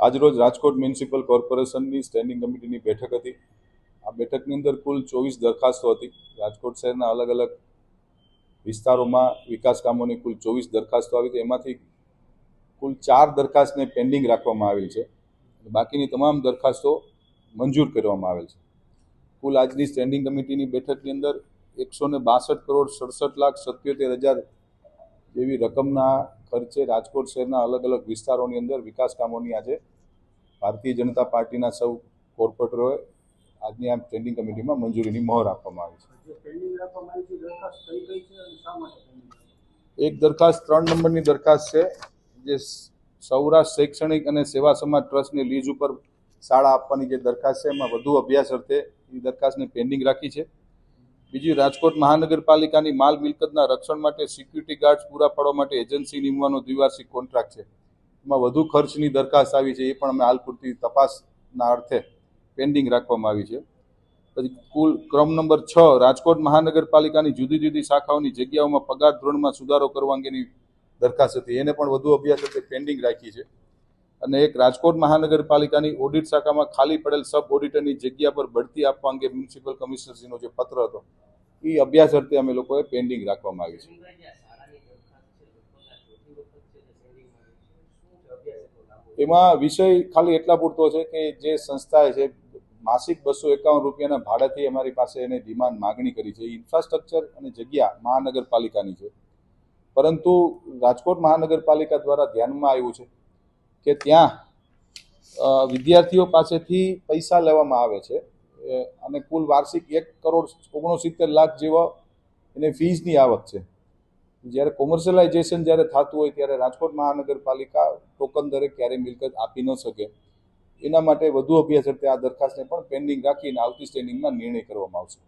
આજરોજ રાજકોટ મ્યુનિસિપલ કોર્પોરેશનની સ્ટેન્ડિંગ કમિટીની બેઠક હતી। આ બેઠકની અંદર કુલ 24 દરખાસ્તો હતી। રાજકોટ શહેરના અલગ અલગ વિસ્તારોમાં વિકાસ કામોની કુલ 24 દરખાસ્તો આવી હતી। એમાંથી કુલ 4 દરખાસ્તને પેન્ડિંગ રાખવામાં આવેલ છે। બાકીની તમામ દરખાસ્તો મંજૂર કરવામાં આવેલ છે। કુલ આજની સ્ટેન્ડિંગ કમિટીની બેઠકની અંદર 162,67,77,000 જેવી રકમના ખર્ચે રાજકોટ શહેરના અલગ અલગ વિસ્તારોની અંદર વિકાસ કામોની આજે ભારતીય જનતા પાર્ટીના સૌ કોર્પોરેટરોએ આજની આ સ્ટેન્ડિંગ કમિટીમાં મંજૂરીની મહોર આપવામાં આવી છે। એક દરખાસ્ત 3 નંબરની દરખાસ્ત છે, જે સૌરાષ્ટ્ર શૈક્ષણિક અને સેવા સમાજ ટ્રસ્ટને લીઝ ઉપર શાળા આપવાની જે દરખાસ્ત છે, એમાં વધુ અભ્યાસ અર્થે એ દરખાસ્તને પેન્ડિંગ રાખી છે। બીજી, રાજકોટ મહાનગરપાલિકાની માલ મિલકતના રક્ષણ માટે સિક્યુરિટી ગાર્ડ્સ પૂરા પાડવા માટે એજન્સી નીમવાનો દ્વિવાર્ષિક કોન્ટ્રાક્ટ છે, એમાં વધુ ખર્ચની દરખાસ્ત આવી છે, એ પણ અમે હાલ પૂરતી તપાસના અર્થે પેન્ડિંગ રાખવામાં આવી છે। પછી કુલ ક્રમ નંબર 6, રાજકોટ મહાનગરપાલિકાની જુદી જુદી શાખાઓની જગ્યાઓમાં પગાર ધોરણમાં સુધારો કરવા અંગેની દરખાસ્ત હતી, એને પણ વધુ અભ્યાસ અર્થે પેન્ડિંગ રાખી છે। અને એક, રાજકોટ મહાનગરપાલિકાની ઓડિટ શાખામાં ખાલી પડેલ સબ ઓડિટરની જગ્યા પર બઢતી આપવા અંગે મ્યુનિસિપલ કમિશનરશ્રીનો જે પત્ર હતો, એ અભ્યાસ અર્થે અમે લોકોએ પેન્ડિંગ રાખવામાં આવી છે। એમાં વિષય ખાલી એટલા પૂરતો છે કે જે સંસ્થાએ છે માસિક 251 રૂપિયાના ભાડાથી અમારી પાસે એને ડિમાન્ડ માગણી કરી છે, ઇન્ફ્રાસ્ટ્રક્ચર અને જગ્યા મહાનગરપાલિકાની છે, પરંતુ રાજકોટ મહાનગરપાલિકા દ્વારા ધ્યાનમાં આવ્યું છે કે ત્યાં વિદ્યાર્થીઓ પાસેથી પૈસા લેવામાં આવે છે અને કુલ વાર્ષિક 1,69,00,000 જેવો એને ફીઝની આવક છે। જ્યારે કોમર્શિયલાઇઝેશન જ્યારે થતું હોય ત્યારે રાજકોટ મહાનગરપાલિકા ટોકન દરે ક્યારેય મિલકત આપી ન શકે, એના માટે વધુ અભ્યાસ અર્થે આ દરખાસ્તને પણ પેન્ડિંગ રાખીને આવતી સ્ટેન્ડિંગમાં નિર્ણય કરવામાં આવશે।